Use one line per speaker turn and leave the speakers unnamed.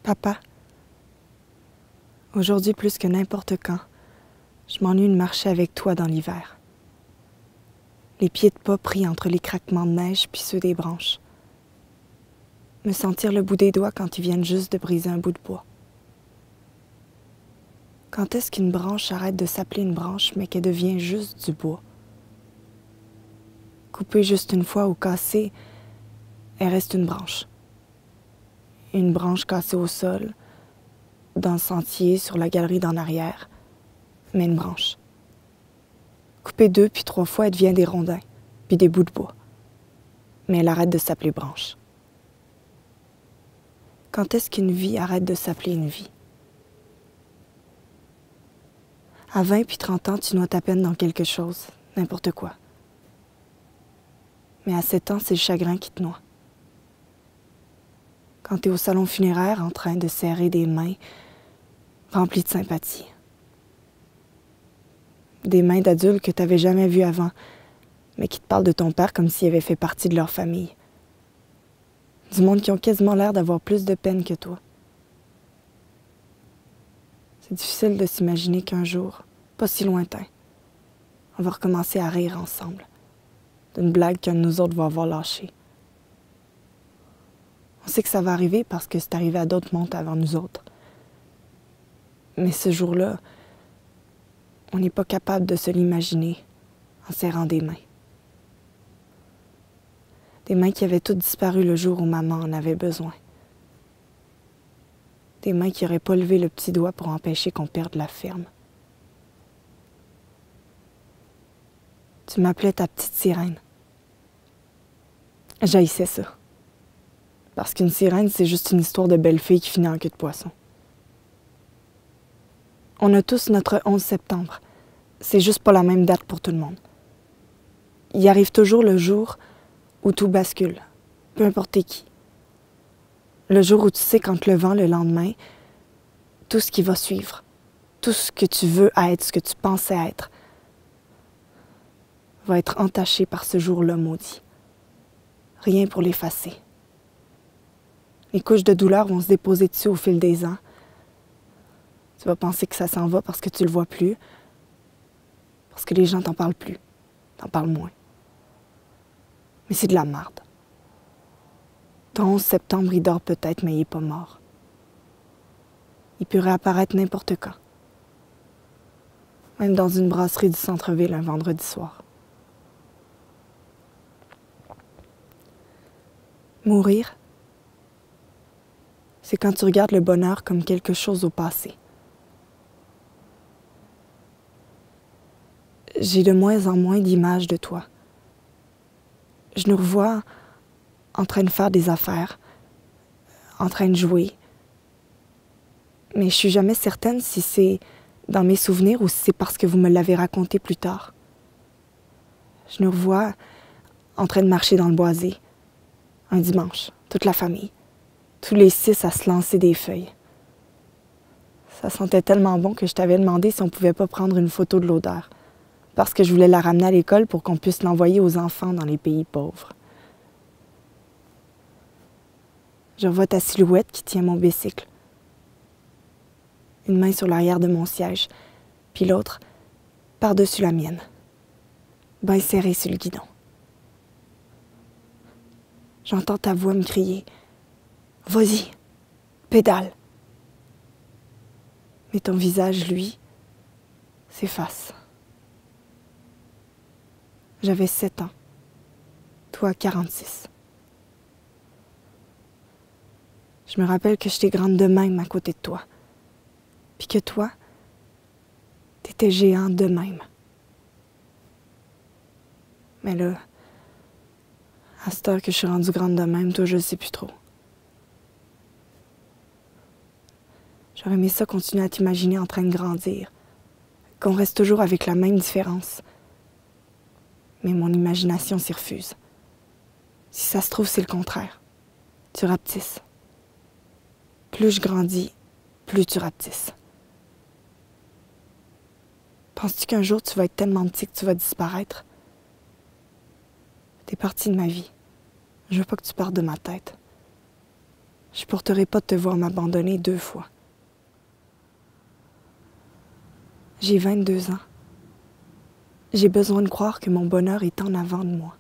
Papa, aujourd'hui plus que n'importe quand, je m'ennuie de marcher avec toi dans l'hiver. Les pieds de pas pris entre les craquements de neige puis ceux des branches. Me sentir le bout des doigts quand ils viennent juste de briser un bout de bois. Quand est-ce qu'une branche arrête de s'appeler une branche mais qu'elle devient juste du bois? Coupée juste une fois ou cassée, elle reste une branche. Une branche cassée au sol, dans le sentier, sur la galerie d'en arrière, mais une branche. Coupée 2 puis 3 fois, elle devient des rondins, puis des bouts de bois. Mais elle arrête de s'appeler branche. Quand est-ce qu'une vie arrête de s'appeler une vie? À 20 puis 30 ans, tu noies ta peine dans quelque chose, n'importe quoi. Mais à 7 ans, c'est le chagrin qui te noie. Quand t'es au salon funéraire en train de serrer des mains remplies de sympathie. Des mains d'adultes que t'avais jamais vues avant, mais qui te parlent de ton père comme s'il avait fait partie de leur famille. Du monde qui ont quasiment l'air d'avoir plus de peine que toi. C'est difficile de s'imaginer qu'un jour, pas si lointain, on va recommencer à rire ensemble, d'une blague qu'un de nous autres va avoir lâchée. On sait que ça va arriver parce que c'est arrivé à d'autres mondes avant nous autres. Mais ce jour-là, on n'est pas capable de se l'imaginer en serrant des mains. Des mains qui avaient toutes disparu le jour où maman en avait besoin. Des mains qui n'auraient pas levé le petit doigt pour empêcher qu'on perde la ferme. Tu m'appelais ta petite sirène. J'haïssais ça. Parce qu'une sirène, c'est juste une histoire de belle fille qui finit en queue de poisson. On a tous notre 11 septembre. C'est juste pas la même date pour tout le monde. Il arrive toujours le jour où tout bascule, peu importe qui. Le jour où tu sais qu'en te levant le lendemain, tout ce qui va suivre, tout ce que tu veux être, ce que tu pensais être, va être entaché par ce jour-là maudit. Rien pour l'effacer. Les couches de douleur vont se déposer dessus au fil des ans. Tu vas penser que ça s'en va parce que tu le vois plus, parce que les gens t'en parlent plus, t'en parlent moins. Mais c'est de la merde. Ton 11 septembre, il dort peut-être, mais il est pas mort. Il peut réapparaître n'importe quand. Même dans une brasserie du centre-ville un vendredi soir. Mourir, c'est quand tu regardes le bonheur comme quelque chose au passé. J'ai de moins en moins d'images de toi. Je nous revois en train de faire des affaires, en train de jouer. Mais je suis jamais certaine si c'est dans mes souvenirs ou si c'est parce que vous me l'avez raconté plus tard. Je nous revois en train de marcher dans le boisé, un dimanche, toute la famille, tous les 6 à se lancer des feuilles. Ça sentait tellement bon que je t'avais demandé si on pouvait pas prendre une photo de l'odeur, parce que je voulais la ramener à l'école pour qu'on puisse l'envoyer aux enfants dans les pays pauvres. Je revois ta silhouette qui tient mon bicycle. Une main sur l'arrière de mon siège, puis l'autre par-dessus la mienne, bien serrée sur le guidon. J'entends ta voix me crier « Vas-y, pédale !» Mais ton visage, lui, s'efface. J'avais 7 ans, toi 46. Je me rappelle que j'étais grande de même à côté de toi, puis que toi, t'étais géant de même. Mais là, à cette heure que je suis rendue grande de même, toi, je le sais plus trop. J'aurais aimé ça continuer à t'imaginer en train de grandir, qu'on reste toujours avec la même différence. Mais mon imagination s'y refuse. Si ça se trouve, c'est le contraire. Tu rapetisses. Plus je grandis, plus tu rapetisses. Penses-tu qu'un jour tu vas être tellement petit que tu vas disparaître? T'es partie de ma vie. Je veux pas que tu partes de ma tête. Je porterai pas de te voir m'abandonner 2 fois. J'ai 22 ans. J'ai besoin de croire que mon bonheur est en avant de moi.